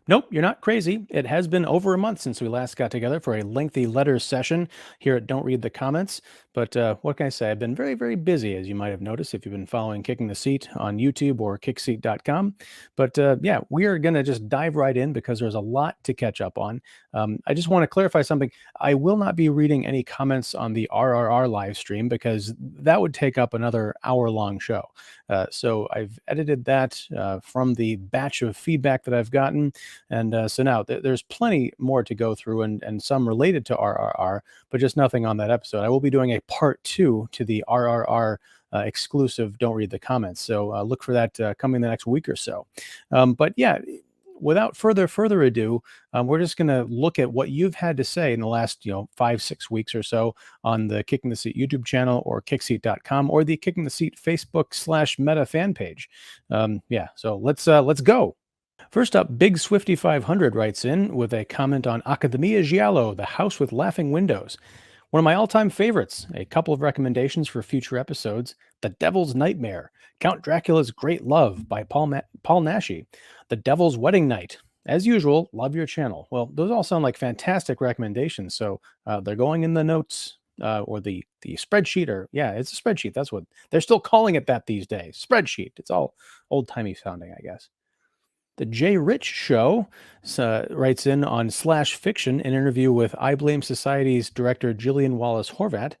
Nope, you're not crazy. It has been over a month since we last got together for a lengthy letter session here at Don't Read the Comments. But what can I say? I've been very, very busy, as you might have noticed if you've been following Kicking the Seat on YouTube or kickseat.com. But yeah, we are going to just dive right in because there's a lot to catch up on. I just want to clarify something. I will not be reading any comments on the RRR live stream because that would take up another hour-long show. So I've edited that from the batch of feedback that I've gotten. And so now there's plenty more to go through and some related to RRR, but just nothing on that episode. I will be doing a part 2 to the RRR exclusive Don't Read the Comments. So look for that coming the next week or so. But yeah, without further ado, we're just going to look at what you've had to say in the last 5-6 weeks or so on the Kicking the Seat YouTube channel or kickseat.com or the Kicking the Seat Facebook/Meta fan page. Yeah, so let's go. First up, Big Swifty 500 writes in with a comment on Accademia Giallo, The House with Laughing Windows. One of my all-time favorites. A couple of recommendations for future episodes. The Devil's Nightmare, Count Dracula's Great Love by Paul Naschy. The Devil's Wedding Night. As usual, love your channel. Well, those all sound like fantastic recommendations, so they're going in the notes or the spreadsheet, or yeah, it's a spreadsheet. That's what they're still calling it that these days. Spreadsheet. It's all old-timey sounding, I guess. The Jay Rich Show writes in on Slash Fiction, an interview with I Blame Society's director Gillian Wallace Horvat.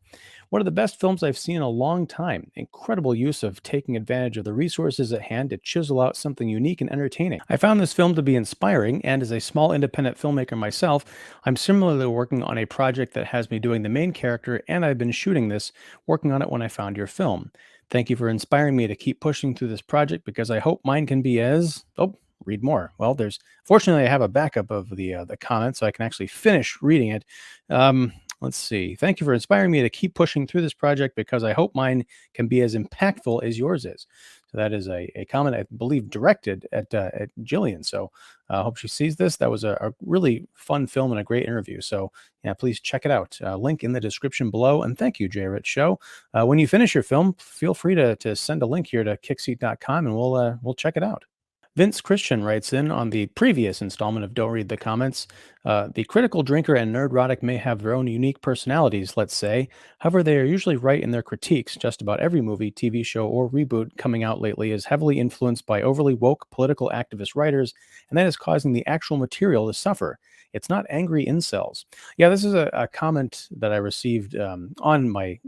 One of the best films I've seen in a long time. Incredible use of taking advantage of the resources at hand to chisel out something unique and entertaining. I found this film to be inspiring, and as a small independent filmmaker myself, I'm similarly working on a project that has me doing the main character, and I've been shooting this, working on it when I found your film. Thank you for inspiring me to keep pushing through this project because I hope mine can be as... Oh, read more. Well, fortunately I have a backup of the comment, so I can actually finish reading it. Let's see. Thank you for inspiring me to keep pushing through this project because I hope mine can be as impactful as yours is. So that is a comment, I believe, directed at Gillian. So I hope she sees this. That was a really fun film and a great interview. So yeah, please check it out. Link in the description below. And thank you, Jay Rich Show. When you finish your film, feel free to send a link here to kickseat.com and we'll check it out. Vince Christian writes in on the previous installment of Don't Read the Comments. The critical drinker and nerdrotic may have their own unique personalities, let's say. However, they are usually right in their critiques. Just about every movie, TV show, or reboot coming out lately is heavily influenced by overly woke political activist writers, and that is causing the actual material to suffer. It's not angry incels. Yeah, this is a comment that I received on my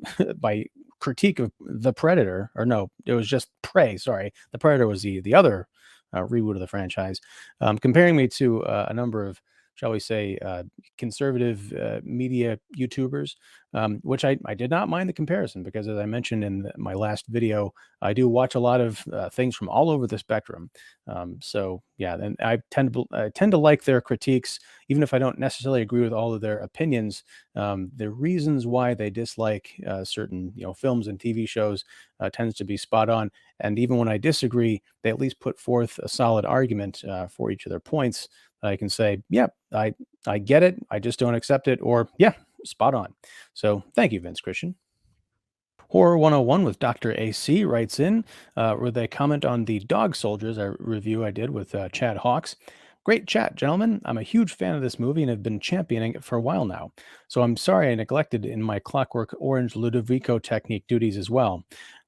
critique of The Predator. Or no, it was just Prey, sorry. The Predator was the other reboot of the franchise, comparing me to a number of, shall we say, conservative media YouTubers, which I did not mind the comparison because, as I mentioned in my last video, I do watch a lot of things from all over the spectrum. So yeah, and I tend to like their critiques, even if I don't necessarily agree with all of their opinions. The reasons why they dislike certain films and TV shows tends to be spot on. And even when I disagree, they at least put forth a solid argument for each of their points. I can say, yeah, I get it. I just don't accept it. Or, yeah, spot on. So thank you, Vince Christian. Horror 101 with Dr. AC writes in with a comment on the Dog Soldiers review I did with Chad Hawks. Great chat, gentlemen. I'm a huge fan of this movie and have been championing it for a while now. So I'm sorry I neglected in my Clockwork Orange Ludovico technique duties as well.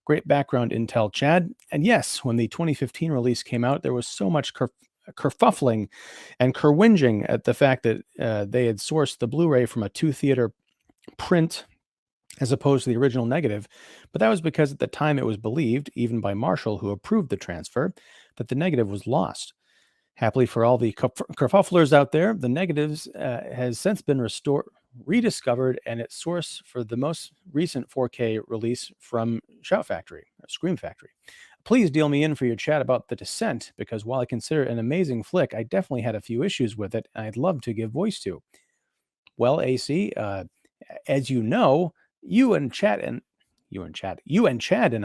Great background intel, Chad. And yes, when the 2015 release came out, there was so much kerfuffling and kerwhinging at the fact that they had sourced the Blu-ray from a 2-theater print as opposed to the original negative, but that was because at the time it was believed, even by Marshall, who approved the transfer, that the negative was lost. Happily for all the kerfufflers out there, the negatives has since been rediscovered, and its source for the most recent 4K release from Scream Factory. Please deal me in for your chat about The Descent, because while I consider it an amazing flick, I definitely had a few issues with it, and I'd love to give voice to. Well, AC, as you know, you and Chad and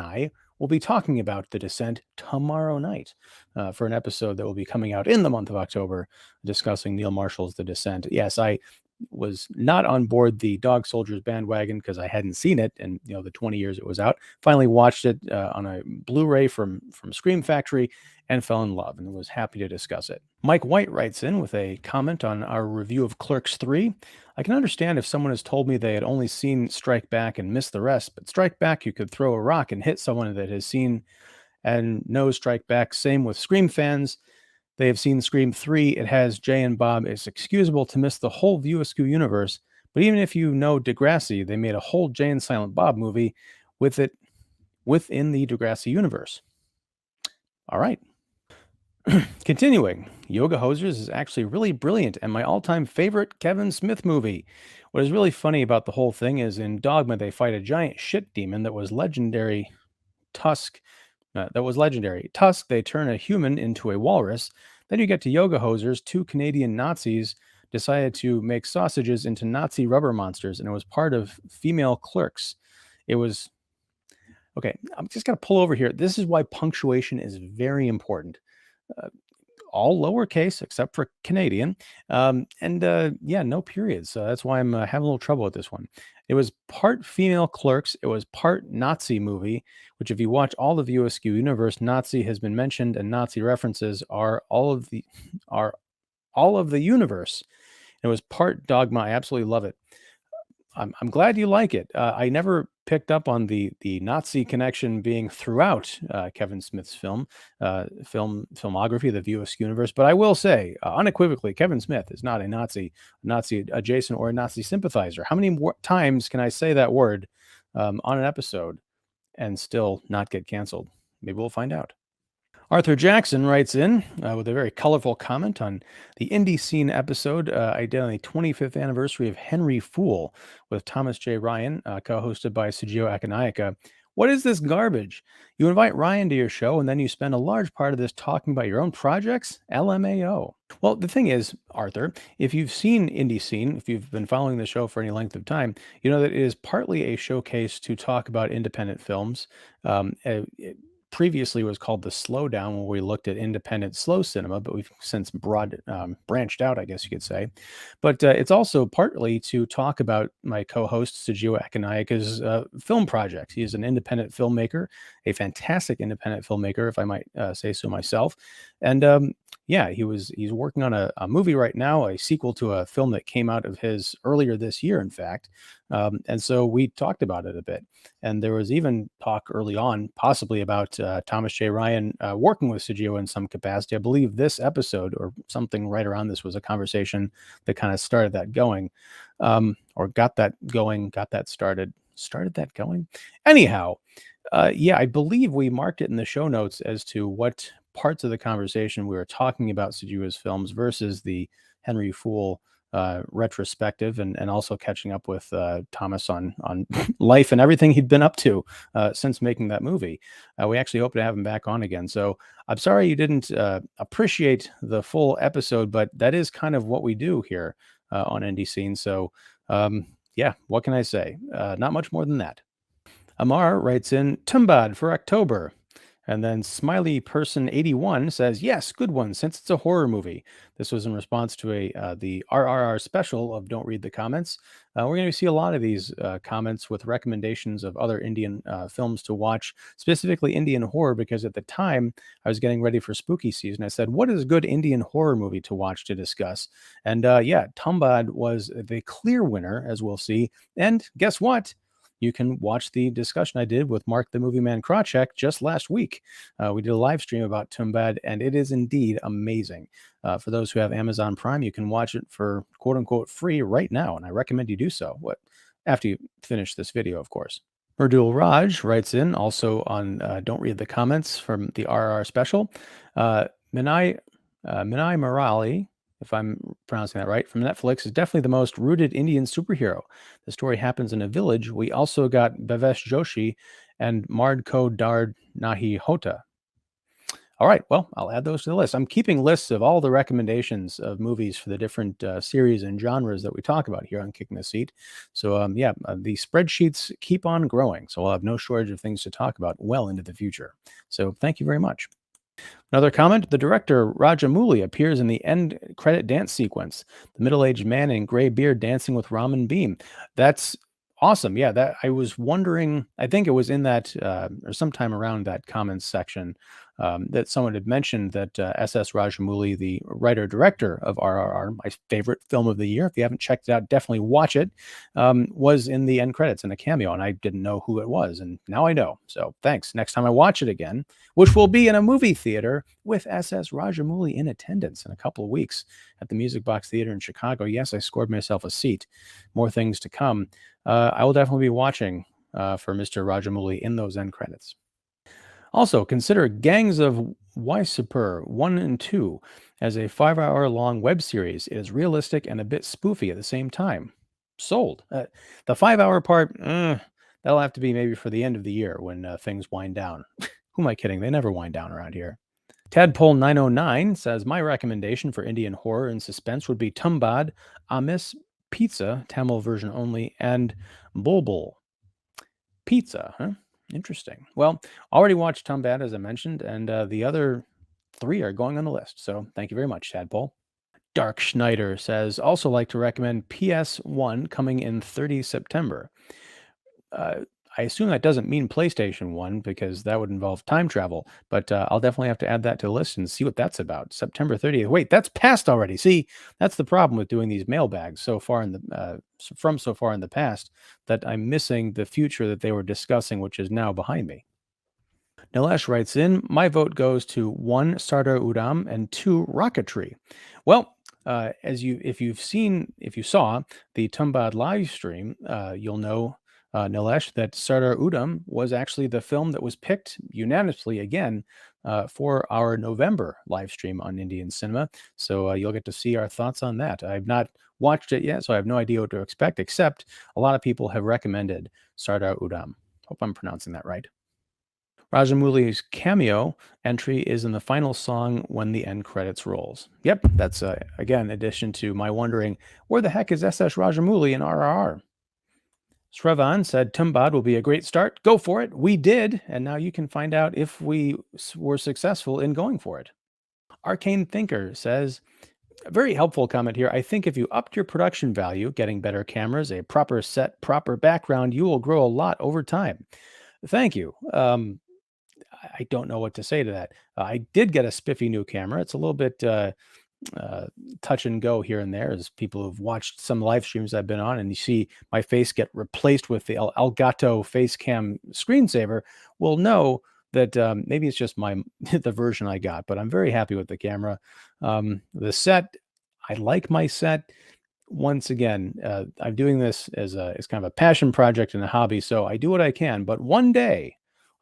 I will be talking about The Descent tomorrow night for an episode that will be coming out in the month of October discussing Neil Marshall's The Descent. Yes, I was not on board the Dog Soldiers bandwagon because I hadn't seen it, and the 20 years it was out. Finally watched it on a Blu-ray from Scream Factory and fell in love and was happy to discuss it. Mike White writes in with a comment on our review of Clerks 3. I can understand if someone has told me they had only seen Strike Back and missed the rest, but Strike Back, you could throw a rock and hit someone that has seen and knows Strike Back. Same with Scream fans. They have seen Scream 3. It has Jay and Bob. It's excusable to miss the whole View Askew universe, but even if you know Degrassi, they made a whole Jay and Silent Bob movie with it within the Degrassi universe. All right. Continuing, Yoga Hosers is actually really brilliant and my all-time favorite Kevin Smith movie. What is really funny about the whole thing is in Dogma, they fight a giant shit demon that was legendary. Tusk, they turn a human into a walrus. Then you get to Yoga Hosers. Two Canadian Nazis decided to make sausages into Nazi rubber monsters, and it was part of female clerks. It was okay. I'm just going to pull over here. This is why punctuation is very important. All lowercase except for Canadian. Yeah, no periods. So that's why I'm having a little trouble with this one. It was part female clerks. It was part Nazi movie, which if you watch all of View Askew universe, Nazi has been mentioned and Nazi references are all of the universe. It was part Dogma. I absolutely love it. I'm glad you like it. I never picked up on the Nazi connection being throughout Kevin Smith's filmography, the View Askew universe. But I will say unequivocally, Kevin Smith is not a Nazi adjacent, or a Nazi sympathizer. How many times can I say that word on an episode and still not get canceled? Maybe we'll find out. Arthur Jackson writes in with a very colorful comment on the IndieSeen episode I did on the 25th anniversary of Henry Fool with Thomas J. Ryan, co-hosted by Sergio Akanaika. What is this garbage? You invite Ryan to your show and then you spend a large part of this talking about your own projects? LMAO. Well, the thing is, Arthur, if you've seen IndieSeen, if you've been following the show for any length of time, you know that it is partly a showcase to talk about independent films. Previously was called the Slowdown, where we looked at independent slow cinema, but we've since branched out, I guess you could say. But it's also partly to talk about my co-host Sergio Akanaika's film project. He is an independent filmmaker, a fantastic independent filmmaker, if I might say so myself. And yeah, he's working on a movie right now, a sequel to a film that came out of his earlier this year, in fact. And so we talked about it a bit. And there was even talk early on, possibly about Thomas J. Ryan working with Sergio in some capacity. I believe this episode or something right around this was a conversation that kind of started that going, or got that started that going. Anyhow, yeah, I believe we marked it in the show notes as to what parts of the conversation we were talking about Sergio's films versus the Henry Fool retrospective, and also catching up with Thomas on life and everything he'd been up to since making that movie. We actually hope to have him back on again. So I'm sorry you didn't appreciate the full episode, but that is kind of what we do here on IndieSeen. So yeah, what can I say? Not much more than that. Amar writes in Tumbad for October. And then Smiley Person 81 says, yes, good one, since it's a horror movie. This was in response to the RRR special of Don't Read the Comments. We're going to see a lot of these comments with recommendations of other Indian films to watch, specifically Indian horror, because at the time I was getting ready for spooky season. I said, what is a good Indian horror movie to watch to discuss? And yeah, Tumbad was the clear winner, as we'll see. And guess what? You can watch the discussion I did with Mark the Movie Man Krawcheck just last week. We did a live stream about Tumbad, and it is indeed amazing. For those who have Amazon Prime, you can watch it for quote unquote free right now, and I recommend you do so. After you finish this video, of course. Murdul Raj writes in also on Don't Read the Comments from the RR special. Minai Murali, if I'm pronouncing that right, from Netflix, is definitely the most rooted Indian superhero. The story happens in a village. We also got Bhavesh Joshi and Mardko Dard Nahi Hota. All right, well, I'll add those to the list. I'm keeping lists of all the recommendations of movies for the different series and genres that we talk about here on Kicking the Seat. So, yeah, the spreadsheets keep on growing. So we'll have no shortage of things to talk about well into the future. So thank you very much. Another comment: the director Rajamouli appears in the end credit dance sequence. The middle-aged man in gray beard dancing with Ramen Beam. That's awesome. Yeah, that I was wondering. I think it was in that or sometime around that comments section that someone had mentioned that SS Rajamouli, the writer director of RRR, my favorite film of the year. If you haven't checked it out, definitely watch it. Was in the end credits in a cameo, and I didn't know who it was, and now I know. So thanks. Next time I watch it again, which will be in a movie theater with SS Rajamouli in attendance in a couple of weeks at the Music Box Theater in Chicago. Yes, I scored myself a seat. More things to come. I will definitely be watching for Mr. Rajamouli in those end credits. Also, consider Gangs of Wasseypur 1 and 2 as a 5 hour long web series. It is realistic and a bit spoofy at the same time. Sold. The 5 hour part, that'll have to be maybe for the end of the year when things wind down. Who am I kidding? They never wind down around here. Tadpole909 says, my recommendation for Indian horror and suspense would be Tumbad, Amis, Pizza, Tamil version only, and Bulbul. Pizza, huh? Interesting. Well, already watched Tumbad, as I mentioned, and the other three are going on the list. So thank you very much, Tadpole. Dark Schneider says, also like to recommend PS1 coming in 30 September. Uh, I assume that doesn't mean PlayStation 1 because that would involve time travel, but I'll definitely have to add that to the list and see what that's about. September 30th. Wait, that's past already. See, that's the problem with doing these mailbags so far in the from so far in the past that I'm missing the future that they were discussing, which is now behind me. Nilesh writes in, my vote goes to one, Sardar Udam, and two, Rocketry. Well, if you saw the Tumbad live stream, you'll know, Nilesh, that Sardar Udam was actually the film that was picked unanimously again for our November live stream on Indian Cinema. So you'll get to see our thoughts on that. I've not watched it yet, so I have no idea what to expect, except a lot of people have recommended Sardar Udam. Hope I'm pronouncing that right. Rajamouli's cameo entry is in the final song when the end credits rolls. Yep, that's again addition to my wondering where the heck is SS Rajamouli in RRR. Srevan said Tumbad will be a great start. Go for it. We did, and now you can find out if we were successful in going for it. Arcane Thinker says, a very helpful comment here. I think if you upped your production value, getting better cameras, a proper set, proper background, you will grow a lot over time. Thank you. I don't know what to say to that. I did get a spiffy new camera. It's a little bit uh, touch and go here and there, as people who've watched some live streams I've been on, and you see my face get replaced with the Elgato face cam screensaver, will know that maybe it's just my the version I got. But I'm very happy with the camera. The set, I like my set. Once again, I'm doing this as kind of a passion project and a hobby, so I do what I can. But one day,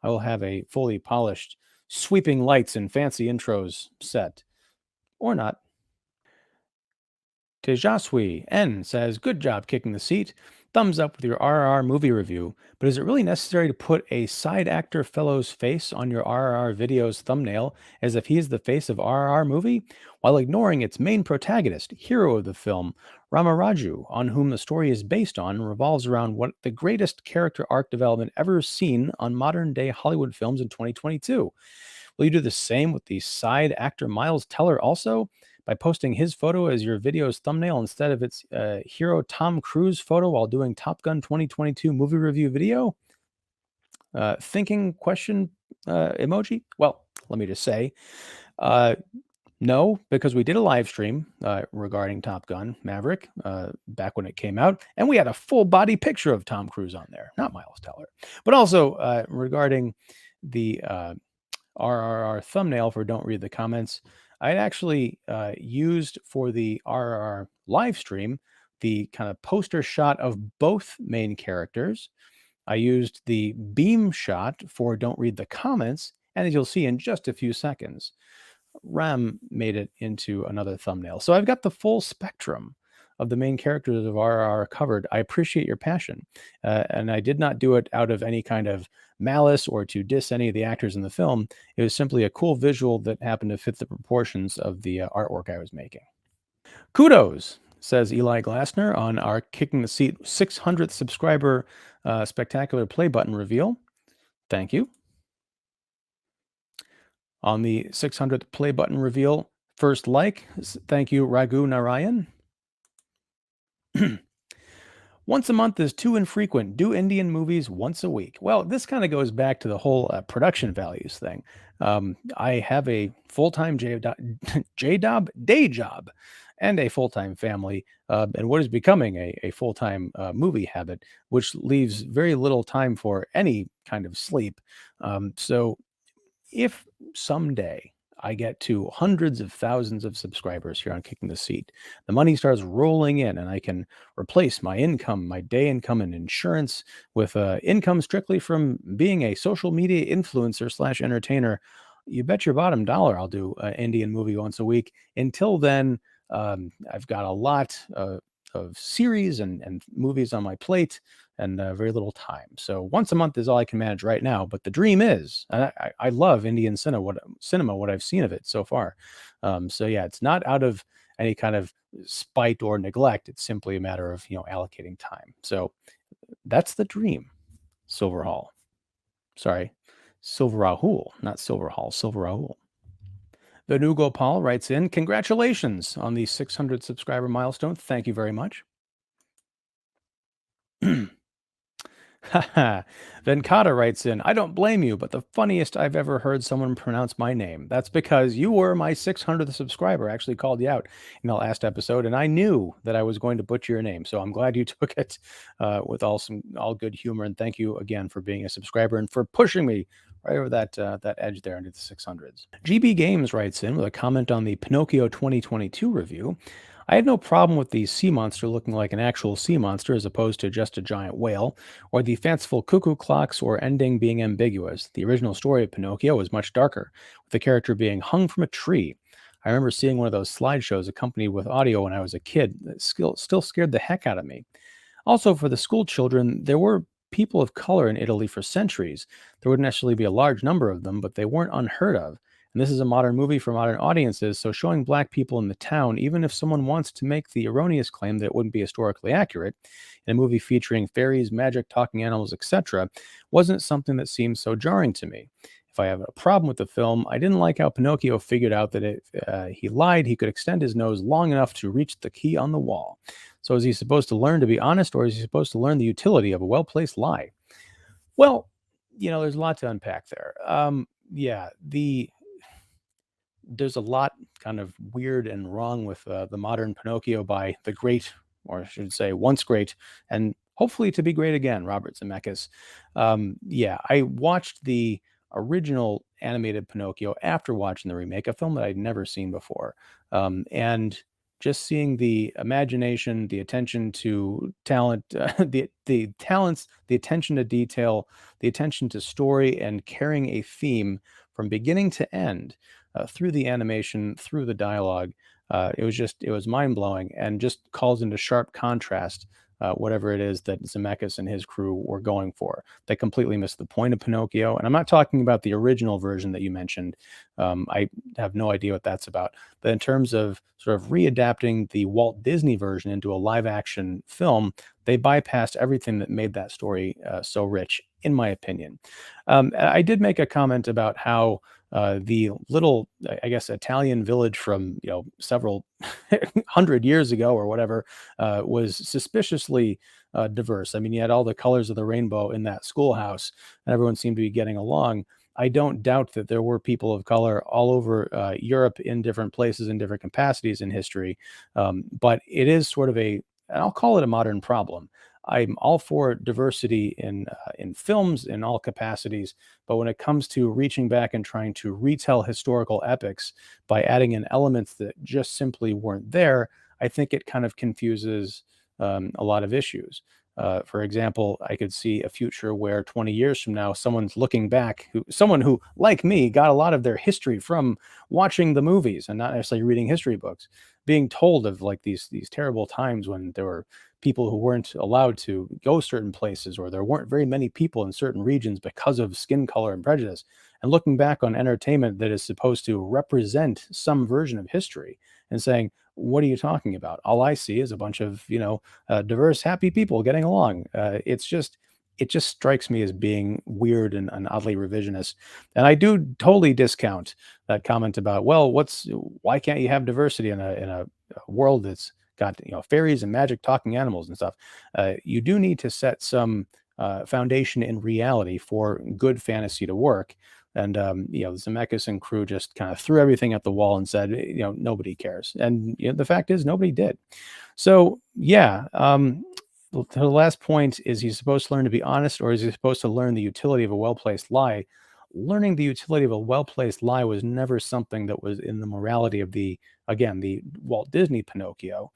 I will have a fully polished, sweeping lights and fancy intros set, or not. Tejaswi N says, good job kicking the seat. Thumbs up with your RRR movie review, but is it really necessary to put a side actor fellow's face on your RRR video's thumbnail as if he is the face of RRR movie, while ignoring its main protagonist, hero of the film, Ramaraju, on whom the story is based on, revolves around what the greatest character arc development ever seen on modern day Hollywood films in 2022? Will you do the same with the side actor Miles Teller also? By posting his photo as your video's thumbnail instead of its hero Tom Cruise photo while doing Top Gun 2022 movie review video? Thinking question emoji? Well, let me just say, uh, no, because we did a live stream regarding Top Gun Maverick back when it came out, and we had a full body picture of Tom Cruise on there, not Miles Teller. But also regarding the RRR thumbnail for Don't Read the Comments, I actually used for the RRR live stream the kind of poster shot of both main characters. I used the beam shot for Don't Read the Comments, and as you'll see in just a few seconds, Ram made it into another thumbnail. So I've got the full spectrum of the main characters of RRR covered. I appreciate your passion. And I did not do it out of any kind of malice or to diss any of the actors in the film. It was simply a cool visual that happened to fit the proportions of the artwork I was making. Kudos, says Eli Glassner on our Kicking the Seat 600th subscriber spectacular play button reveal. Thank you. On the 600th play button reveal, first like, thank you, Raghu Narayan. Once a month is too infrequent. Do Indian movies once a week. Well, this kind of goes back to the whole production values thing. I have a full time day job and a full time family, and what is becoming a full time movie habit, which leaves very little time for any kind of sleep. So if someday I get to hundreds of thousands of subscribers here on Kicking the Seat, the money starts rolling in and I can replace my income, my day income and insurance with income strictly from being a social media influencer slash entertainer. You bet your bottom dollar I'll do an Indian movie once a week. Until then, I've got a lot of series and movies on my plate and very little time. So once a month is all I can manage right now. But the dream is, and I love Indian cinema, what I've seen of it so far. So yeah, it's not out of any kind of spite or neglect. It's simply a matter of allocating time. So that's the dream. Silver Hall, sorry, Silver Rahul, not Silver Hall, Silver Rahul. Venu Gopal writes in, congratulations on the 600 subscriber milestone. Thank you very much. Haha. Venkata writes in, I don't blame you, but the funniest I've ever heard someone pronounce my name. That's because you were my 600th subscriber. I actually called you out in the last episode, and I knew that I was going to butcher your name. So I'm glad you took it with all good humor. And thank you again for being a subscriber and for pushing me right over that edge there into the 600s. GB Games writes in with a comment on the Pinocchio 2022 review. I had no problem with the sea monster looking like an actual sea monster as opposed to just a giant whale, or the fanciful cuckoo clocks or ending being ambiguous. The original story of Pinocchio was much darker, with the character being hung from a tree. I remember seeing one of those slideshows accompanied with audio when I was a kid that still scared the heck out of me. Also, for the school children, there were people of color in Italy for centuries. There wouldn't necessarily be a large number of them, but they weren't unheard of. And this is a modern movie for modern audiences, so showing black people in the town, even if someone wants to make the erroneous claim that it wouldn't be historically accurate, in a movie featuring fairies, magic, talking animals, etc., wasn't something that seemed so jarring to me. If I have a problem with the film, I didn't like how Pinocchio figured out that if he lied, he could extend his nose long enough to reach the key on the wall. So is he supposed to learn to be honest, or is he supposed to learn the utility of a well-placed lie? Well, there's a lot to unpack there. Yeah, there's a lot kind of weird and wrong with the modern Pinocchio by the great, or I should say, once great, and hopefully to be great again, Robert Zemeckis. Yeah, I watched the original animated Pinocchio after watching the remake, a film that I'd never seen before, and just seeing the imagination, the attention to talent, the talents, the attention to detail, the attention to story, and carrying a theme from beginning to end through the animation, through the dialogue. It was mind blowing and just calls into sharp contrast whatever it is that Zemeckis and his crew were going for. They completely missed the point of Pinocchio. And I'm not talking about the original version that you mentioned. I have no idea what that's about. But in terms of sort of readapting the Walt Disney version into a live action film, they bypassed everything that made that story so rich, in my opinion. I did make a comment about how the little, I guess, Italian village from several hundred years ago or whatever was suspiciously diverse. I mean, you had all the colors of the rainbow in that schoolhouse, and everyone seemed to be getting along. I don't doubt that there were people of color all over Europe in different places in different capacities in history, but it is sort of and I'll call it a modern problem. I'm all for diversity in films in all capacities, but when it comes to reaching back and trying to retell historical epics by adding in elements that just simply weren't there, I think it kind of confuses a lot of issues. For example, I could see a future where 20 years from now, someone's looking back, someone who, like me, got a lot of their history from watching the movies and not necessarily reading history books, being told of like these terrible times when there were people who weren't allowed to go certain places, or there weren't very many people in certain regions because of skin color and prejudice, and looking back on entertainment that is supposed to represent some version of history and saying, what are you talking about? All I see is a bunch of diverse, happy people getting along. It's just it just strikes me as being weird and oddly revisionist. And I do totally discount that comment about, well, why can't you have diversity in a world that's got fairies and magic talking animals and stuff? You do need to set some foundation in reality for good fantasy to work. And the Zemeckis and crew just kind of threw everything at the wall and said, nobody cares. And the fact is, nobody did. So yeah, the last point is he's supposed to learn to be honest, or is he supposed to learn the utility of a well-placed lie? Learning the utility of a well-placed lie was never something that was in the morality of the Walt Disney Pinocchio.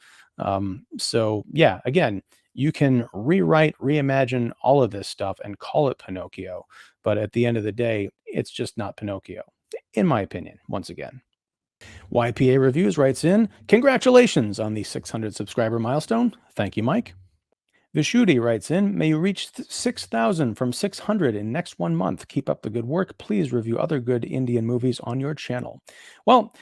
So yeah, again, you can rewrite, reimagine all of this stuff and call it Pinocchio, but at the end of the day, it's just not Pinocchio, in my opinion. Once again. YPA Reviews writes in, congratulations on the 600 subscriber milestone. Thank you, Mike. Vishuddhi writes in, may you reach 6,000 from 600 in next 1 month. Keep up the good work. Please review other good Indian movies on your channel. Well,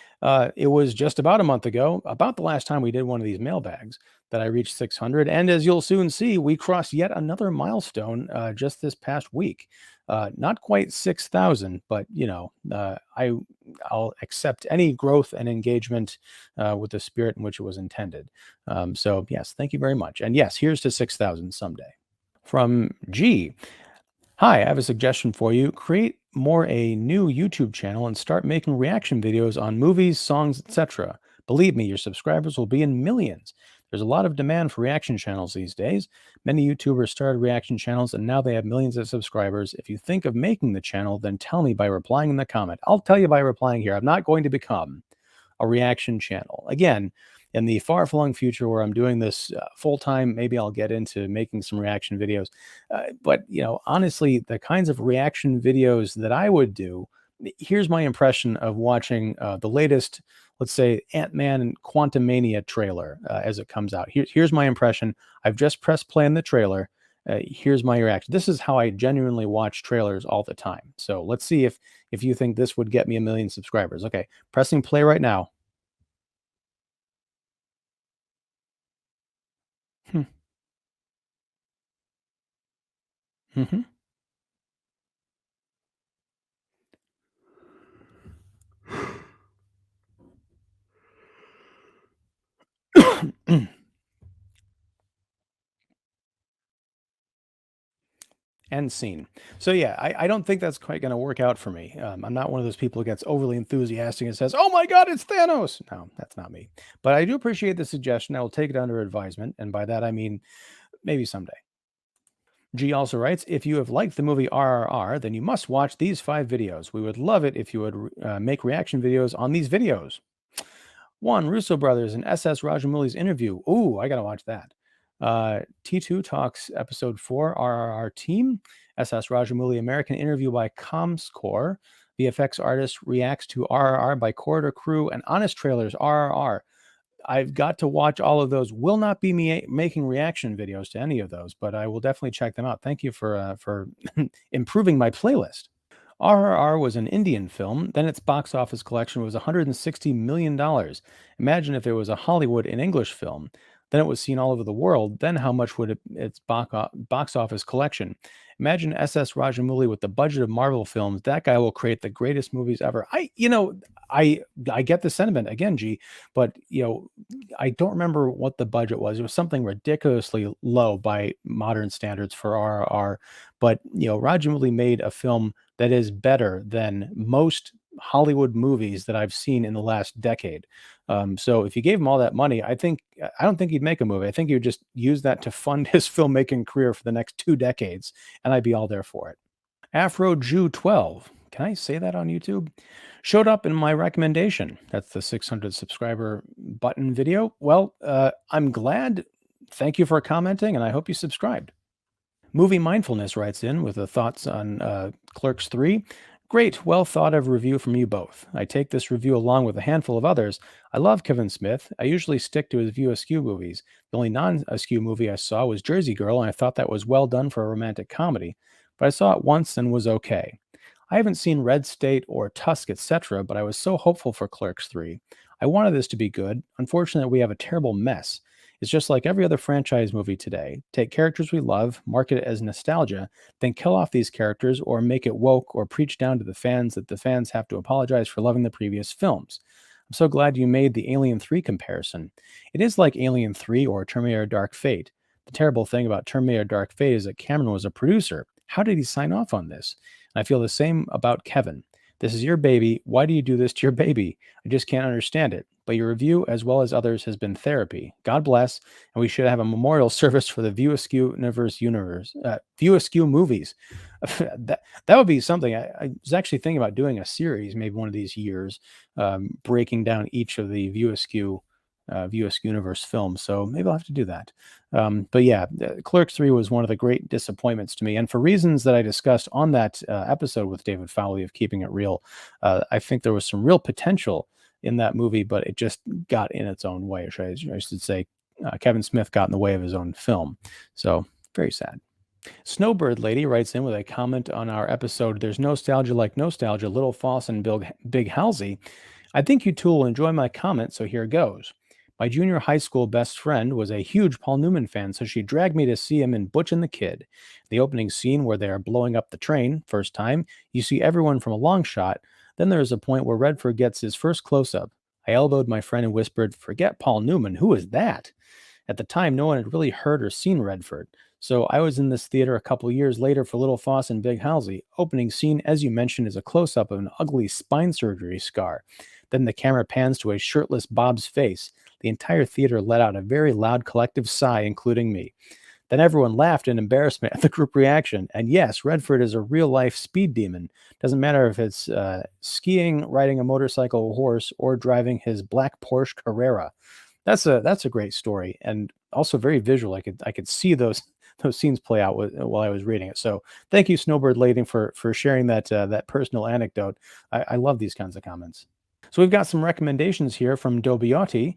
it was just about a month ago, about the last time we did one of these mailbags, that I reached 600. And as you'll soon see, we crossed yet another milestone just this past week. Not quite 6,000, but I'll accept any growth and engagement with the spirit in which it was intended. So yes, thank you very much. And yes, here's to 6,000 someday. From G. Hi, I have a suggestion for you. Create a new YouTube channel and start making reaction videos on movies, songs, etc. Believe me, your subscribers will be in millions. There's a lot of demand for reaction channels these days. Many YouTubers started reaction channels and now they have millions of subscribers. If you think of making the channel, then tell me by replying in the comment. I'll tell you by replying here. I'm not going to become a reaction channel. Again, in the far-flung future where I'm doing this full-time, maybe I'll get into making some reaction videos. But honestly, the kinds of reaction videos that I would do, here's my impression of watching the latest, let's say, Ant-Man and Quantumania trailer as it comes out. Here's my impression. I've just pressed play on the trailer. Here's my reaction. This is how I genuinely watch trailers all the time. So let's see if you think this would get me 1 million subscribers. Okay, pressing play right now. Hmm. Mhm. End scene. So yeah, I don't think that's quite going to work out for me. I'm not one of those people who gets overly enthusiastic and says, "Oh my God, it's Thanos." No, that's not me. But I do appreciate the suggestion. I will take it under advisement, and by that I mean maybe someday. G also writes, if you have liked the movie RRR, then you must watch these 5 videos. We would love it if you would make reaction videos on these videos. One, Russo brothers and SS Rajamouli's interview. Ooh, I gotta watch that. T2 talks episode 4, RRR team. SS Rajamouli American interview by Comscore. VFX artist reacts to RRR by Corridor Crew and Honest Trailers RRR. I've got to watch all of those. Will not be me making reaction videos to any of those, but I will definitely check them out. Thank you for improving my playlist. RRR was an Indian film, then its box office collection was $160 million. Imagine if it was a Hollywood and English film, then it was seen all over the world, then how much would its box office collection? Imagine SS Rajamouli with the budget of Marvel films. That guy will create the greatest movies ever. I get the sentiment again, G, but I don't remember what the budget was. It was something ridiculously low by modern standards for RRR, but Rajamouli made a film that is better than most Hollywood movies that I've seen in the last decade. So if you gave him all that money, I don't think he'd make a movie. I think he would just use that to fund his filmmaking career for the next 2 decades, and I'd be all there for it. Afro Jew 12. Can I say that on YouTube? Showed up in my recommendation. That's the 600 subscriber button video. Well, I'm glad. Thank you for commenting, and I hope you subscribed. Movie Mindfulness writes in with the thoughts on Clerks 3. Great, well thought of review from you both. I take this review along with a handful of others. I love Kevin Smith. I usually stick to his View Askew movies. The only non-Askew movie I saw was Jersey Girl, and I thought that was well done for a romantic comedy. But I saw it once and was okay. I haven't seen Red State or Tusk, etc., but I was so hopeful for Clerks 3. I wanted this to be good. Unfortunately, we have a terrible mess. It's just like every other franchise movie today. Take characters we love, market it as nostalgia, then kill off these characters or make it woke or preach down to the fans that the fans have to apologize for loving the previous films. I'm so glad you made the Alien 3 comparison. It is like Alien 3 or Terminator Dark Fate. The terrible thing about Terminator Dark Fate is that Cameron was a producer. How did he sign off on this? And I feel the same about Kevin. This is your baby. Why do you do this to your baby? I just can't understand it. But your review, as well as others, has been therapy. God bless, and we should have a memorial service for the View Askew View Askew movies. That would be something. I was actually thinking about doing a series, maybe one of these years, breaking down each of the View Askew universe films. So maybe I'll have to do that. But yeah, Clerks 3 was one of the great disappointments to me, and for reasons that I discussed on that episode with David Fowley of Keeping It Real, I think there was some real potential in that movie, but it just got in its own way. Or I should say, Kevin Smith got in the way of his own film. So very sad. Snowbird Lady writes in with a comment on our episode, There's Nostalgia Like Nostalgia, Little Foss and Big Halsey. I think you two will enjoy my comment, so here goes. My junior high school best friend was a huge Paul Newman fan, so she dragged me to see him in Butch and the Kid. The opening scene where they are blowing up the train, first time, you see everyone from a long shot. Then there is a point where Redford gets his first close-up. I elbowed my friend and whispered, Forget Paul Newman, who is that? At the time, no one had really heard or seen Redford. So I was in this theater a couple years later for Little Foss and Big Halsey. Opening scene, as you mentioned, is a close-up of an ugly spine surgery scar. Then the camera pans to a shirtless Bob's face. The entire theater let out a very loud collective sigh, including me. Then everyone laughed in embarrassment at the group reaction. And yes, Redford is a real-life speed demon. Doesn't matter if it's skiing, riding a motorcycle, a horse, or driving his black Porsche Carrera. That's a great story, and also very visual. I could see those scenes play out while I was reading it. So thank you, Snowbird Lady, for sharing that personal anecdote. I love these kinds of comments. So we've got some recommendations here from Dobiotti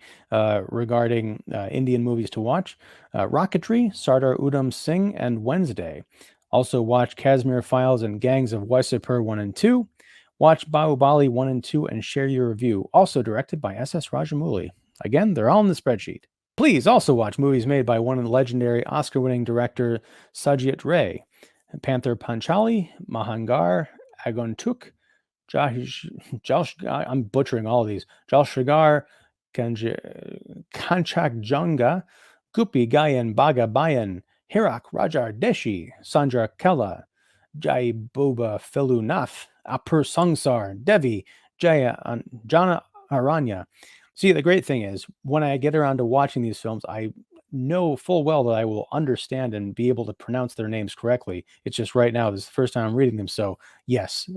regarding Indian movies to watch. Rocketry, Sardar Udham Singh, and Wednesday. Also watch Kashmir Files and Gangs of Wasseypur 1 and 2. Watch Bahubali 1 and 2 and share your review. Also directed by S.S. Rajamouli. Again, they're all in the spreadsheet. Please also watch movies made by one of the legendary Oscar-winning director Satyajit Ray. Panther Panchali, Mahangar, Agontuk, I'm butchering all of these. Jalshagar, Kanchak Jonga, Gupi Gayan Baga Bayan, Hirak Rajar Deshi, Sandra Kella, Jai Boba Felu Nath, Apur Sangsar, Devi, Jana Aranya. See, the great thing is, when I get around to watching these films, I know full well that I will understand and be able to pronounce their names correctly. It's just right now, this is the first time I'm reading them. So yes,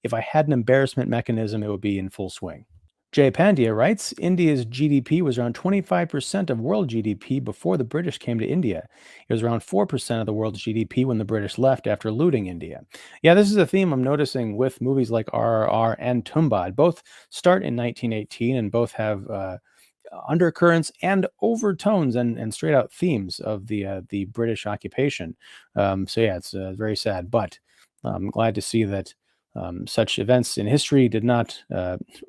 if I had an embarrassment mechanism, it would be in full swing. Jay Pandya writes, India's GDP was around 25% of world GDP before the British came to India. It was around 4% of the world's GDP when the British left after looting India. Yeah, this is a theme I'm noticing with movies like RRR and Tumbad. Both start in 1918 and both have undercurrents and overtones and straight out themes of the British occupation. So yeah, it's very sad, but I'm glad to see that such events in history did not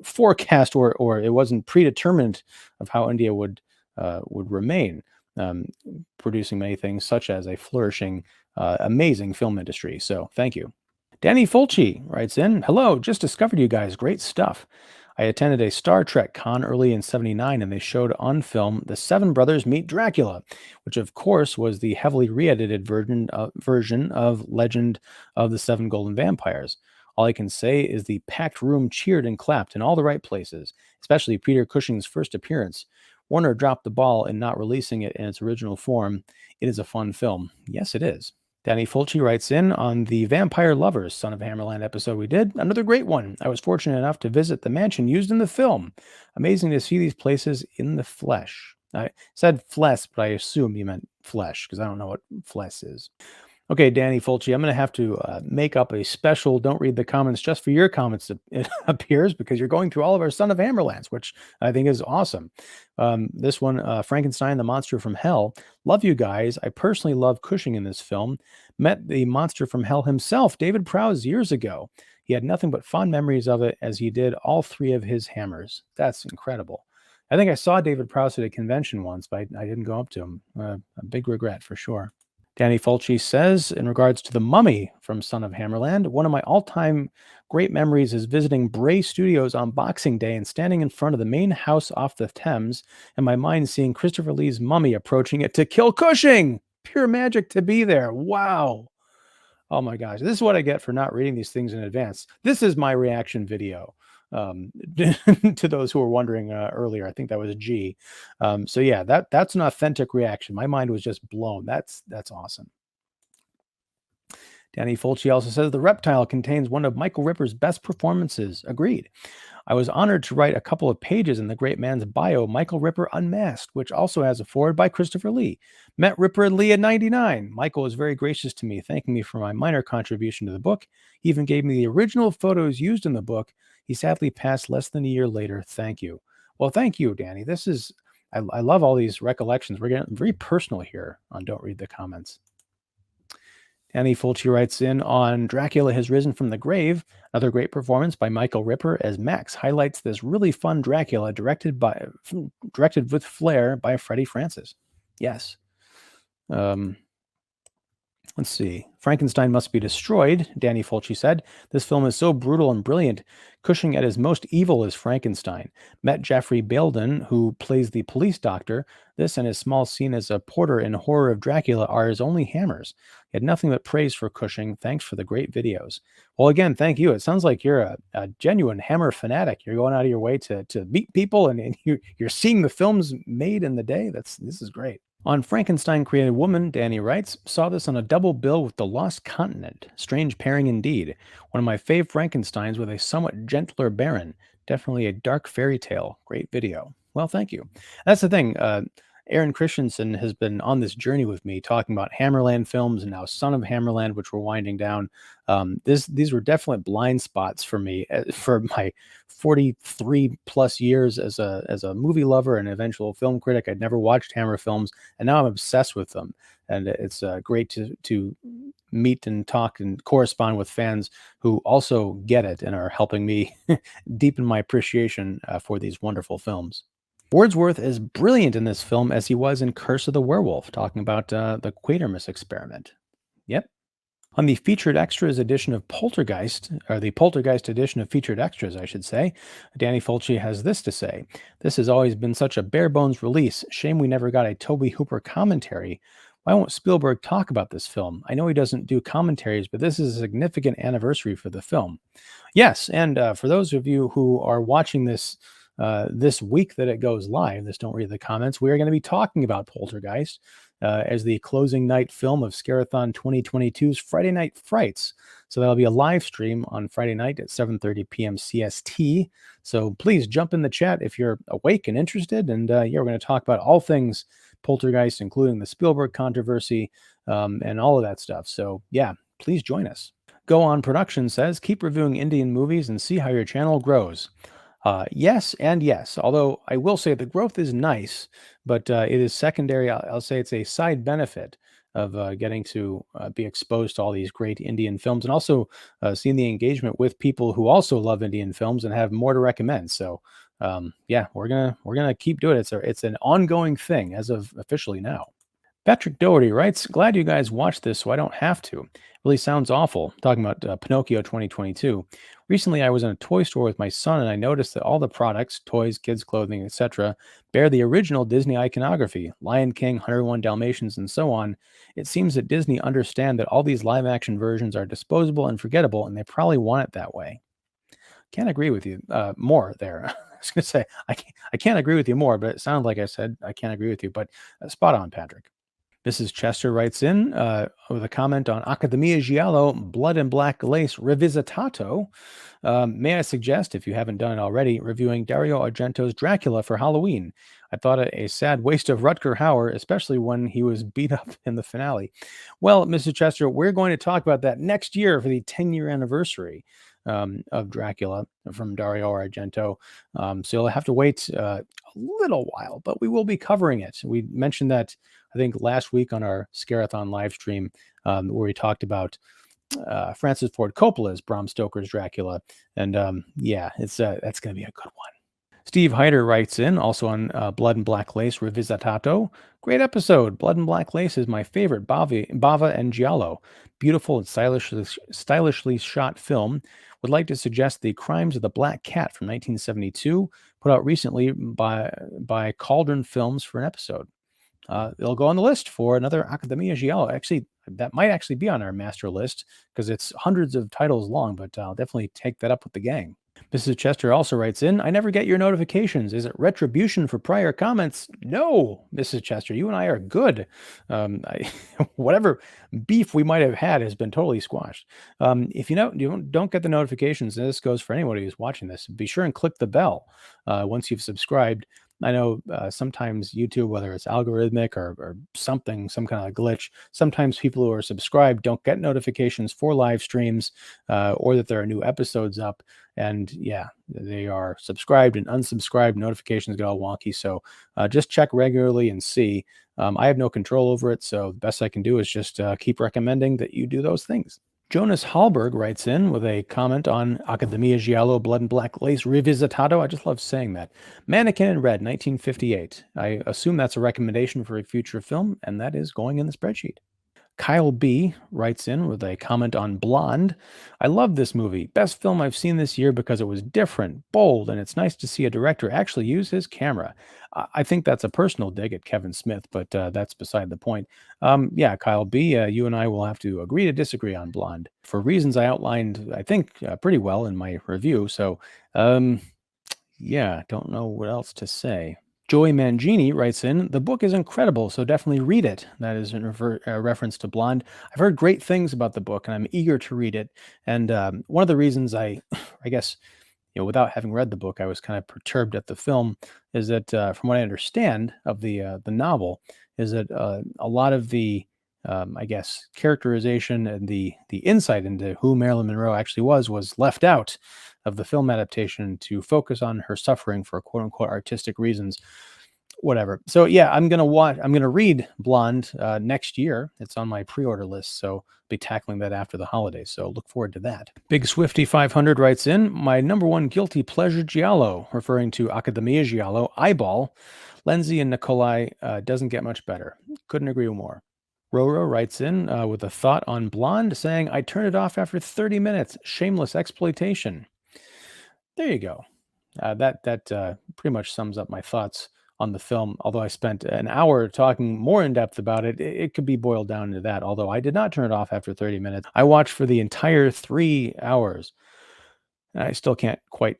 forecast or it wasn't predetermined of how India would remain, producing many things such as a flourishing, amazing film industry. So thank you. Danny Fulci writes in, Hello, just discovered you guys. Great stuff. I attended a Star Trek con early in '79, and they showed on film The Seven Brothers Meet Dracula, which of course was the heavily re-edited version of Legend of the Seven Golden Vampires. All I can say is the packed room cheered and clapped in all the right places, especially Peter Cushing's first appearance. Warner dropped the ball in not releasing it in its original form. It is a fun film. Yes, it is. Danny Fulci writes in on the Vampire Lovers, Son of Hammerland episode we did. Another great one. I was fortunate enough to visit the mansion used in the film. Amazing to see these places in the flesh. I said flesh, but I assume you meant flesh because I don't know what flesh is. Okay, Danny Fulci, I'm going to have to make up a special Don't Read the Comments just for your comments, it appears, because you're going through all of our Son of Hammerlands, which I think is awesome. This one, Frankenstein, the Monster from Hell. Love you guys. I personally love Cushing in this film. Met the Monster from Hell himself, David Prowse, years ago. He had nothing but fond memories of it as he did all three of his hammers. That's incredible. I think I saw David Prowse at a convention once, but I didn't go up to him. A big regret for sure. Danny Fulci says, in regards to The Mummy from Son of Hammerland, one of my all time great memories is visiting Bray Studios on Boxing Day and standing in front of the main house off the Thames, and my mind seeing Christopher Lee's mummy approaching it to kill Cushing. Pure magic to be there. Wow. Oh my gosh, this is what I get for not reading these things in advance. This is my reaction video. Um, to those who were wondering earlier, I think that was a G. So yeah, that's an authentic reaction. My mind was just blown. That's awesome. Danny Fulci also says the reptile contains one of Michael Ripper's best performances. Agreed. I was honored to write a couple of pages in the great man's bio, Michael Ripper Unmasked, which also has a foreword by Christopher Lee. Met Ripper and Lee at 99. Michael was very gracious to me, thanking me for my minor contribution to the book. He even gave me the original photos used in the book. He sadly passed less than a year later. Thank you. Well, thank you, Danny. I love all these recollections. We're getting very personal here on Don't Read the Comments. Danny Fulci writes in on Dracula Has Risen from the Grave, another great performance by Michael Ripper as Max highlights this really fun Dracula directed with flair by Freddie Francis. Yes. Let's see. Frankenstein Must Be Destroyed, Danny Fulci said. This film is so brutal and brilliant. Cushing at his most evil is Frankenstein. Met Jeffrey Belden, who plays the police doctor. This and his small scene as a porter in Horror of Dracula are his only hammers. He had nothing but praise for Cushing. Thanks for the great videos. Well, again, thank you. It sounds like you're a genuine Hammer fanatic. You're going out of your way to meet people, and you're seeing the films made in the day. This is great. On Frankenstein Created Woman, Danny writes, saw this on a double bill with The Lost Continent. Strange pairing indeed. One of my fave Frankensteins with a somewhat gentler Baron. Definitely a dark fairy tale. Great video. Well, thank you. That's the thing. Aaron Christensen has been on this journey with me, talking about Hammerland films and now Son of Hammerland, which we're winding down. These were definitely blind spots for me for my 43 plus years as a movie lover and eventual film critic. I'd never watched Hammer films, and now I'm obsessed with them. And it's great to meet and talk and correspond with fans who also get it and are helping me deepen my appreciation for these wonderful films. Wordsworth is brilliant in this film as he was in Curse of the Werewolf, talking about the Quatermass experiment. Yep. On the featured extras edition of Poltergeist, or the Poltergeist edition of featured extras, I should say, Danny Fulci has this to say. This has always been such a bare bones release. Shame we never got a Tobe Hooper commentary. Why won't Spielberg talk about this film? I know he doesn't do commentaries, but this is a significant anniversary for the film. Yes, and for those of you who are watching this this week that it goes live, this Don't Read the Comments, we are going to be talking about Poltergeist as the closing night film of Scarathon 2022's Friday Night Frights. So that'll be a live stream on Friday night at 7:30 p.m. CST. So please jump in the chat if you're awake and interested. And yeah, we're going to talk about all things Poltergeist, including the Spielberg controversy and all of that stuff. So yeah, please join us. Go On Production says, keep reviewing Indian movies and see how your channel grows. Yes and yes, although I will say the growth is nice, but it is secondary. I'll say it's a side benefit of getting to be exposed to all these great Indian films, and also seeing the engagement with people who also love Indian films and have more to recommend. So yeah, we're gonna keep doing it. It's an ongoing thing as of officially now. Patrick Doherty writes, glad you guys watched this so I don't have to. Really sounds awful. Talking about Pinocchio 2022. Recently, I was in a toy store with my son, and I noticed that all the products, toys, kids' clothing, etc., bear the original Disney iconography, Lion King, 101 Dalmatians, and so on. It seems that Disney understand that all these live-action versions are disposable and forgettable, and they probably want it that way. Can't agree with you more there. I was going to say, I can't agree with you more, but it sounded like I said I can't agree with you, but spot on, Patrick. Mrs. Chester writes in with a comment on Accademia Giallo, Blood and Black Lace Revisitato. May I suggest, if you haven't done it already, reviewing Dario Argento's Dracula for Halloween. I thought it a sad waste of Rutger Hauer, especially when he was beat up in the finale. Well, Mrs. Chester, we're going to talk about that next year for the 10-year anniversary of Dracula from Dario Argento. So you'll have to wait a little while, but we will be covering it. We mentioned that, I think, last week on our Scarathon live stream, where we talked about Francis Ford Coppola's Bram Stoker's Dracula. And yeah, that's going to be a good one. Steve Hyder writes in, also on Blood and Black Lace Revisitato. Great episode. Blood and Black Lace is my favorite Bava and Giallo. Beautiful and stylishly shot film. Would like to suggest The Crimes of the Black Cat from 1972, put out recently by Cauldron Films for an episode. It'll go on the list for another Accademia Giallo. Actually, that might actually be on our master list because it's hundreds of titles long, but I'll definitely take that up with the gang. Mrs. Chester also writes in, I never get your notifications. Is it retribution for prior comments? No, Mrs. Chester, you and I are good. Whatever beef we might have had has been totally squashed. If you don't get the notifications, and this goes for anybody who's watching this, be sure and click the bell once you've subscribed. I know sometimes YouTube, whether it's algorithmic or something, some kind of glitch, sometimes people who are subscribed don't get notifications for live streams or that there are new episodes up. And yeah, they are subscribed and unsubscribed. Notifications get all wonky. So just check regularly and see. I have no control over it. So the best I can do is just keep recommending that you do those things. Jonas Hallberg writes in with a comment on Accademia Giallo Blood and Black Lace Revisitado. I just love saying that. Mannequin in Red, 1958. I assume that's a recommendation for a future film, and that is going in the spreadsheet. Kyle B writes in with a comment on Blonde. I love this movie. Best film I've seen this year because it was different, bold, and it's nice to see a director actually use his camera. I think that's a personal dig at Kevin Smith, but that's beside the point. Yeah, Kyle B, you and I will have to agree to disagree on Blonde for reasons I outlined, I think, pretty well in my review. So, yeah, don't know what else to say. Joey Mangini writes in, the book is incredible, so definitely read it. That is in reference to Blonde. I've heard great things about the book, and I'm eager to read it. And one of the reasons I guess, without having read the book, I was kind of perturbed at the film, is that from what I understand of the novel, is that a lot of the I guess characterization and the insight into who Marilyn Monroe actually was left out of the film adaptation to focus on her suffering for quote unquote artistic reasons. Whatever. So yeah, I'm gonna read Blonde next year. It's on my pre-order list, so I'll be tackling that after the holidays. So look forward to that. Big Swifty 500 writes in, my number one guilty pleasure Giallo, referring to Accademia Giallo, Eyeball. Lenzi and Nicolai doesn't get much better. Couldn't agree more. Roro writes in with a thought on Blonde, saying, I turned it off after 30 minutes. Shameless exploitation. There you go. That pretty much sums up my thoughts on the film. Although I spent an hour talking more in depth about it, it could be boiled down to that. Although I did not turn it off after 30 minutes. I watched for the entire 3 hours. And I still can't quite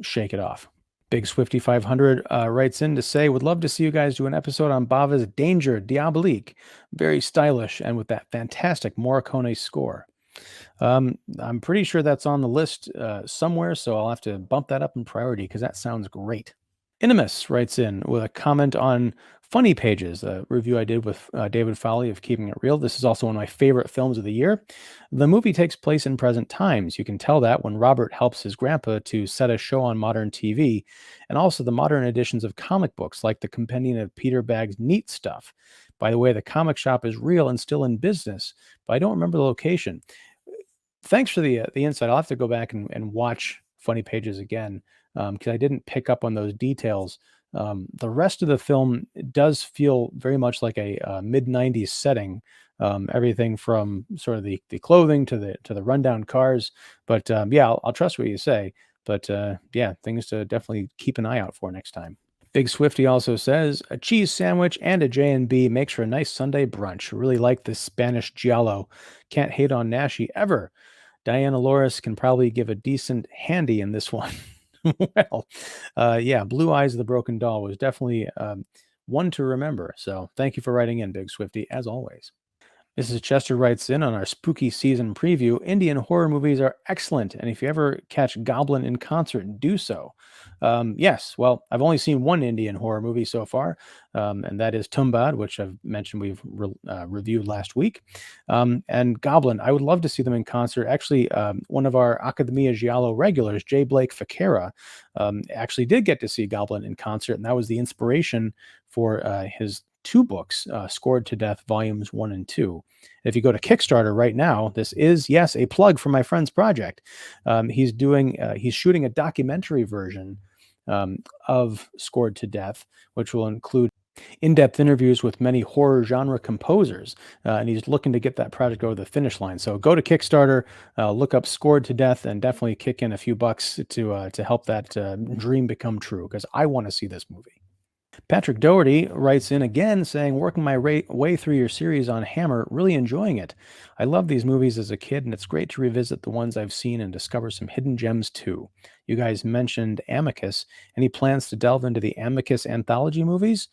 shake it off. Big Swifty 500 writes in to say, would love to see you guys do an episode on Bava's Danger Diabolique. Very stylish and with that fantastic Morricone score. I'm pretty sure that's on the list somewhere, so I'll have to bump that up in priority because that sounds great. Inimus writes in with a comment on Funny Pages, a review I did with David Fowley of Keeping It Real. This is also one of my favorite films of the year. The movie takes place in present times. You can tell that when Robert helps his grandpa to set a show on modern TV, and also the modern editions of comic books like the Compendium of Peter Bag's Neat Stuff. By the way, the comic shop is real and still in business, but I don't remember the location. Thanks for the insight. I'll have to go back and watch Funny Pages again because I didn't pick up on those details. The rest of the film does feel very much like a mid-90s setting. Everything from sort of the clothing to the rundown cars. But yeah, I'll trust what you say. But yeah, things to definitely keep an eye out for next time. Big Swifty also says, a cheese sandwich and a J&B makes for a nice Sunday brunch. Really like this Spanish Giallo. Can't hate on Nashi ever. Diana Loris can probably give a decent handy in this one. Well, yeah, Blue Eyes of the Broken Doll was definitely one to remember. So thank you for writing in, Big Swifty, as always. Mrs. Chester writes in on our spooky season preview, Indian horror movies are excellent, and if you ever catch Goblin in concert, do so. Yes, well, I've only seen one Indian horror movie so far, and that is Tumbad, which I've mentioned we've reviewed last week. And Goblin, I would love to see them in concert. Actually, one of our Accademia Giallo regulars, J. Blake Fakera, actually did get to see Goblin in concert, and that was the inspiration for his 2 books, Scored to Death, volumes 1 and 2. If you go to Kickstarter right now, this is, yes, a plug for my friend's project. He's shooting a documentary version of Scored to Death, which will include in-depth interviews with many horror genre composers, and he's looking to get that project over the finish line. So go to Kickstarter, look up "Scored to Death," and definitely kick in a few bucks to help that dream become true. Because I want to see this movie. Patrick Doherty writes in again saying, working my way through your series on Hammer, really enjoying it. I love these movies as a kid, and it's great to revisit the ones I've seen and discover some hidden gems too. You guys mentioned Amicus. Any plans to delve into the Amicus anthology movies?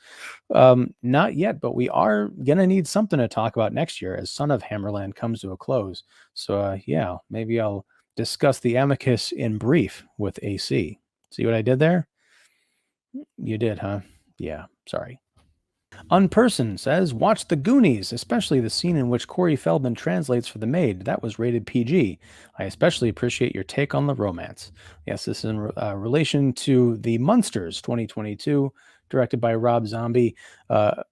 Not yet, but we are going to need something to talk about next year as Son of Hammerland comes to a close. So, yeah, maybe I'll discuss the Amicus in brief with AC. See what I did there? You did, huh? Yeah, sorry. Unperson says, watch The Goonies, especially the scene in which Corey Feldman translates for the maid. That was rated PG. I especially appreciate your take on the romance. Yes, this is in relation to The Munsters 2022, directed by Rob Zombie. I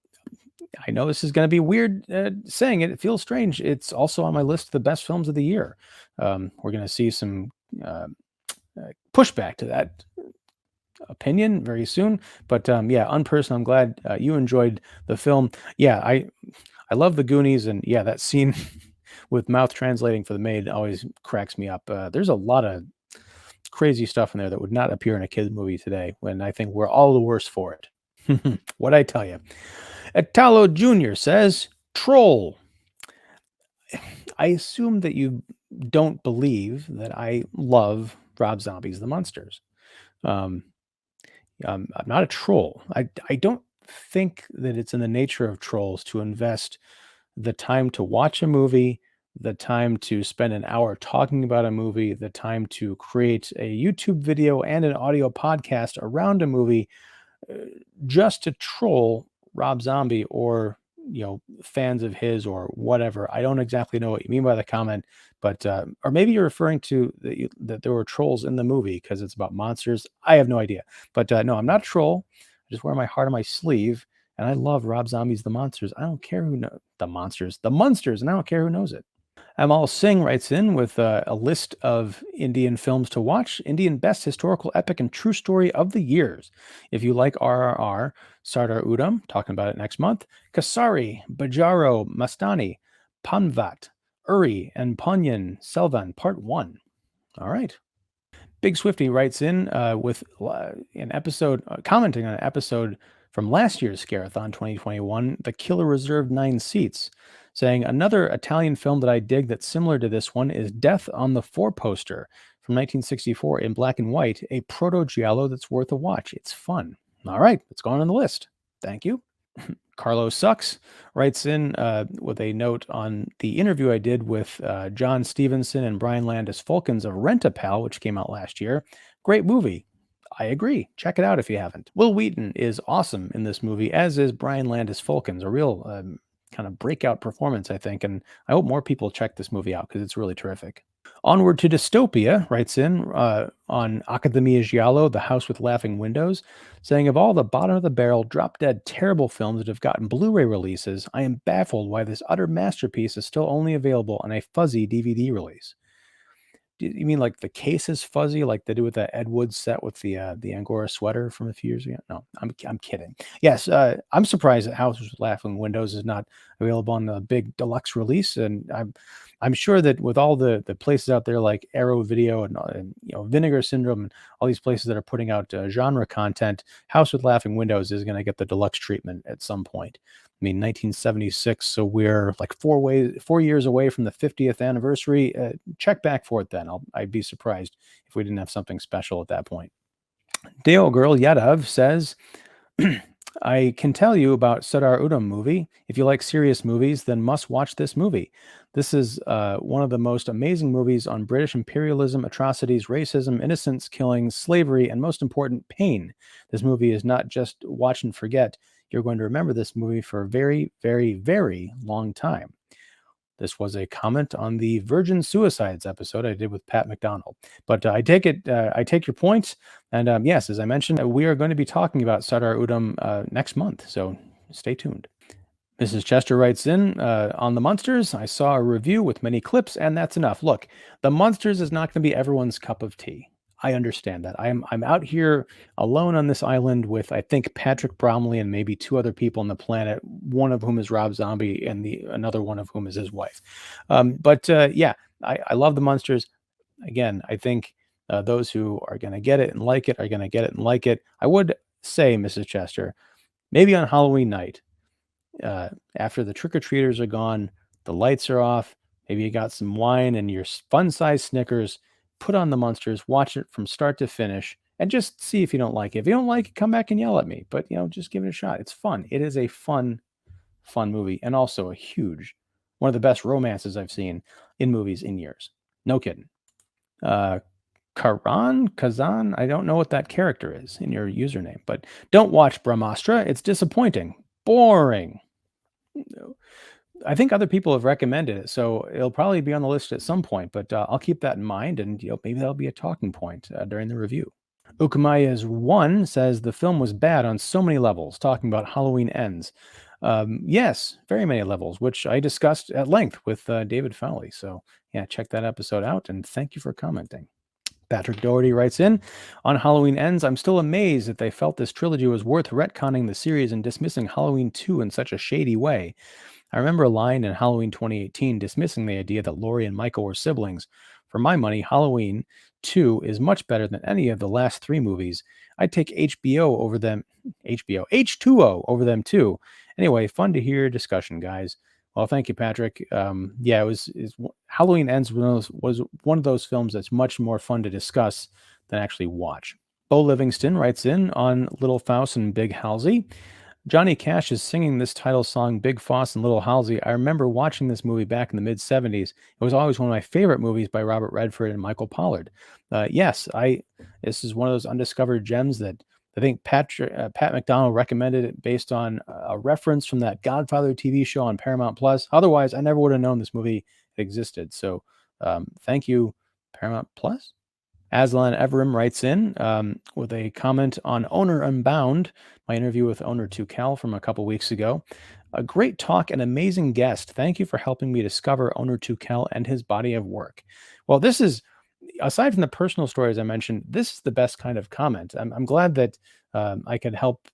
know this is going to be weird saying it. It feels strange. It's also on my list of the best films of the year. We're going to see some pushback to that opinion very soon, but yeah, Unperson, I'm glad you enjoyed the film. Yeah, I love The Goonies, and yeah, that scene with mouth translating for the maid always cracks me up. There's a lot of crazy stuff in there that would not appear in a kids movie today, when I think we're all the worse for it. What I tell you. Italo Jr. says, Troll. I assume that you don't believe that I love Rob Zombie's The Munsters. I'm not a troll. I don't think that it's in the nature of trolls to invest the time to watch a movie, the time to spend an hour talking about a movie, the time to create a YouTube video and an audio podcast around a movie, uh, just to troll Rob Zombie or fans of his or whatever. I don't exactly know what you mean by the comment, but or maybe you're referring to that there were trolls in the movie because it's about monsters. I have no idea, but no, I'm not a troll. I just wear my heart on my sleeve, and I love Rob Zombie's The Monsters. I don't care who knows the monsters, the Munsters, and I don't care who knows it. Amal Singh writes in with a list of Indian films to watch, Indian best historical epic and true story of the years. If you like RRR, Sardar Udam, talking about it next month, Kasari, Bajaro, Mastani, Panvat, Uri, and Ponyan Selvan, Part 1. All right. Big Swifty writes in with an episode, commenting on an episode from last year's Scarathon 2021, The Killer reserved 9 seats, saying, another Italian film that I dig that's similar to this one is Death on the Four Poster from 1964 in black and white, a proto Giallo that's worth a watch. It's fun. All right, it's going on the list. Thank you. Carlos Sucks writes in with a note on the interview I did with John Stevenson and Brian Landis Fulkins of Rent-A-Pal, which came out last year. Great movie. I agree. Check it out if you haven't. Will Wheaton is awesome in this movie, as is Brian Landis Fulkins. A real kind of breakout performance, I think, and I hope more people check this movie out because it's really terrific. Onward to Dystopia writes in on Accademia Giallo, The House with Laughing Windows, saying, of all the bottom of the barrel, drop dead, terrible films that have gotten Blu-ray releases, I am baffled why this utter masterpiece is still only available on a fuzzy DVD release. You mean like the case is fuzzy, like they do with that Ed Wood set with the Angora sweater from a few years ago? No, I'm kidding. Yes, I'm surprised that House with Laughing Windows is not available on the big deluxe release, and I'm sure that with all the places out there like Arrow Video and Vinegar Syndrome and all these places that are putting out genre content, House with Laughing Windows is going to get the deluxe treatment at some point. I mean, 1976, so we're like 4 years away from the 50th anniversary. Check back for it then. I'd be surprised if we didn't have something special at that point. Dale Girl Yadav says, I can tell you about Sardar Udam movie. If you like serious movies, then must watch this movie. This is one of the most amazing movies on British imperialism, atrocities, racism, innocence, killings, slavery, and most important, pain. This movie is not just watch and forget. You're going to remember this movie for a very, very, very long time. This was a comment on the Virgin Suicides episode I did with Pat McDonald. But I take your points. And yes, as I mentioned, we are going to be talking about Sardar Udam next month. So stay tuned. Mrs. Chester writes in on The Munsters. I saw a review with many clips, and that's enough. Look, The Munsters is not going to be everyone's cup of tea. I understand that. I'm out here alone on this island with, I think, Patrick Bromley and maybe two other people on the planet, one of whom is Rob Zombie and the another one of whom is his wife. But yeah, I love the Munsters. Again, I think those who are going to get it and like it are going to get it and like it. I would say, Mrs. Chester, maybe on Halloween night, after the trick or treaters are gone, the lights are off, maybe you got some wine and your fun size Snickers, put on the Munsters, watch it from start to finish, and just see if you don't like it. If you don't like it, come back and yell at me. But just give it a shot. It's fun. It is a fun movie, and also a huge, one of the best romances I've seen in movies in years. No kidding. Uh, Kazan, I don't know what that character is in your username, but don't watch Brahmastra. It's disappointing, boring. I think other people have recommended it, so it'll probably be on the list at some point. But I'll keep that in mind, and maybe that'll be a talking point during the review. Ukumaya's one says the film was bad on so many levels, talking about Halloween Ends. Yes, very many levels, which I discussed at length with David Fowley. So yeah, check that episode out, and thank you for commenting. Patrick Doherty writes in, on Halloween Ends, I'm still amazed that they felt this trilogy was worth retconning the series and dismissing Halloween 2 in such a shady way. I remember a line in Halloween 2018 dismissing the idea that Laurie and Michael were siblings. For my money, Halloween 2 is much better than any of the last three movies. I'd take HBO over them, H2O over them too. Anyway, fun to hear your discussion, guys. Well, thank you, Patrick. Yeah, Halloween Ends was one of those films that's much more fun to discuss than actually watch. Bo Livingston writes in on Little Faust and Big Halsey. Johnny Cash is singing this title song, Big Foss and Little Halsey. I remember watching this movie back in the mid-'70s. It was always one of my favorite movies by Robert Redford and Michael Pollard. Yes, this is one of those undiscovered gems that I think Pat McDonald recommended it based on a reference from that Godfather TV show on Paramount Plus. Otherwise, I never would have known this movie existed. So thank you, Paramount Plus. Aslan Everim writes in with a comment on Owner Unbound, my interview with Owner 2Cal from a couple weeks ago. A great talk and amazing guest. Thank you for helping me discover Owner 2Cal and his body of work. Well, this is, aside from the personal stories I mentioned, this is the best kind of comment. I'm glad that I could help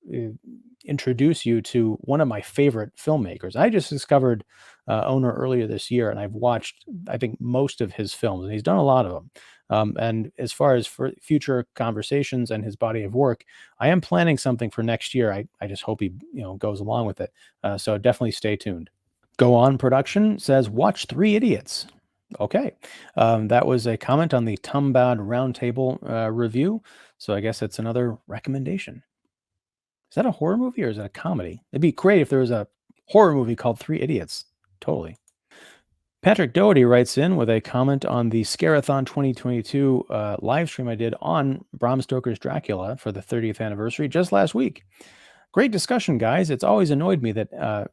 introduce you to one of my favorite filmmakers. I just discovered Owner earlier this year, and I've watched, I think, most of his films, and he's done a lot of them. And as far as for future conversations and his body of work, I am planning something for next year. I just hope he goes along with it. So definitely stay tuned. Go On Production says, watch Three Idiots. Okay. That was a comment on the Tumbad Roundtable review. So I guess it's another recommendation. Is that a horror movie or is it a comedy? It'd be great if there was a horror movie called Three Idiots. Totally. Patrick Doherty writes in with a comment on the Scarathon 2022 live stream I did on Bram Stoker's Dracula for the 30th anniversary just last week. Great discussion, guys. It's always annoyed me that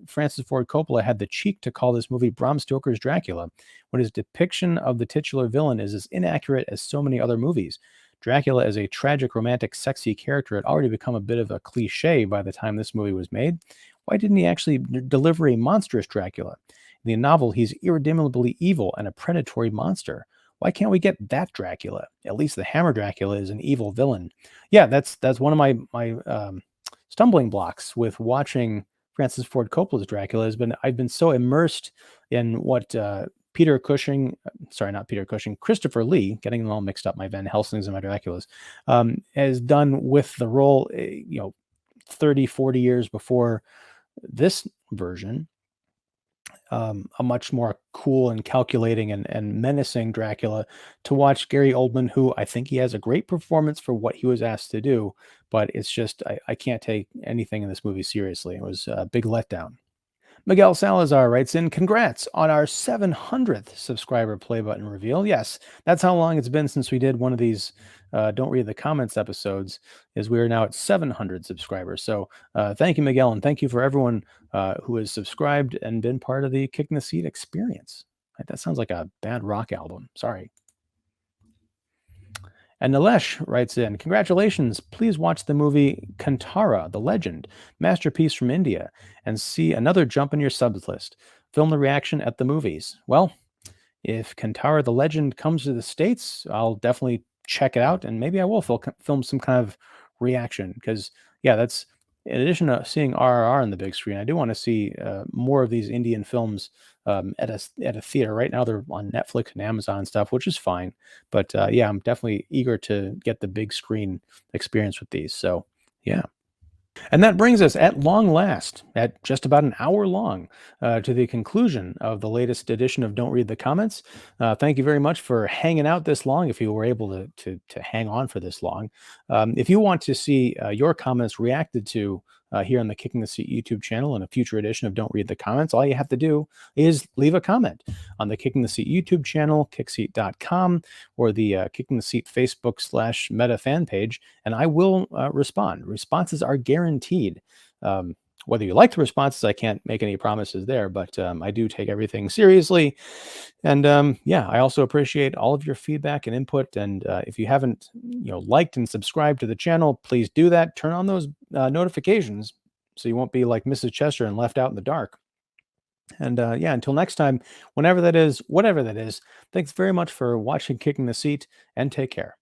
Francis Ford Coppola had the cheek to call this movie Bram Stoker's Dracula, when his depiction of the titular villain is as inaccurate as so many other movies. Dracula as a tragic, romantic, sexy character had already become a bit of a cliche by the time this movie was made. Why didn't he actually deliver a monstrous Dracula? In the novel, he's irredeemably evil and a predatory monster. Why can't we get that Dracula? At least the Hammer Dracula is an evil villain. Yeah, that's one of my stumbling blocks with watching Francis Ford Coppola's Dracula. I've been so immersed in what Christopher Lee, getting them all mixed up, my Van Helsings and my Draculas, has done with the role, 30, 40 years before this version. A much more cool and calculating and menacing Dracula, to watch Gary Oldman, who I think he has a great performance for what he was asked to do, but it's just, I can't take anything in this movie seriously. It was a big letdown. Miguel Salazar writes in, congrats on our 700th subscriber play button reveal. Yes, that's how long it's been since we did one of these Don't Read the Comments episodes, is we are now at 700 subscribers. So thank you, Miguel, and thank you for everyone who has subscribed and been part of the Kicking the Seat experience. That sounds like a bad rock album. Sorry. And Nilesh writes in, congratulations, please watch the movie Kantara, The Legend, masterpiece from India, and see another jump in your subs list. Film the reaction at the movies. Well, if Kantara, The Legend comes to the States, I'll definitely check it out, and maybe I will film some kind of reaction because yeah, that's in addition to seeing RRR on the big screen, I do want to see more of these Indian films at a theater. Right now, they're on Netflix and Amazon and stuff, which is fine. But yeah, I'm definitely eager to get the big screen experience with these. So yeah. And that brings us at long last, at just about an hour long, to the conclusion of the latest edition of Don't Read the Comments. Thank you very much for hanging out this long, if you were able to hang on for this long. If you want to see your comments reacted to here on the Kicking the Seat YouTube channel in a future edition of Don't Read the Comments, all you have to do is leave a comment on the Kicking the Seat YouTube channel, kickseat.com, or the Kicking the Seat Facebook/Meta fan page, and I will respond. Responses are guaranteed. Whether you like the responses, I can't make any promises there, but I do take everything seriously. And yeah, I also appreciate all of your feedback and input. And if you haven't, liked and subscribed to the channel, please do that. Turn on those notifications so you won't be like Mrs. Chester and left out in the dark. And yeah, until next time, whenever that is, whatever that is, thanks very much for watching Kicking the Seat, and take care.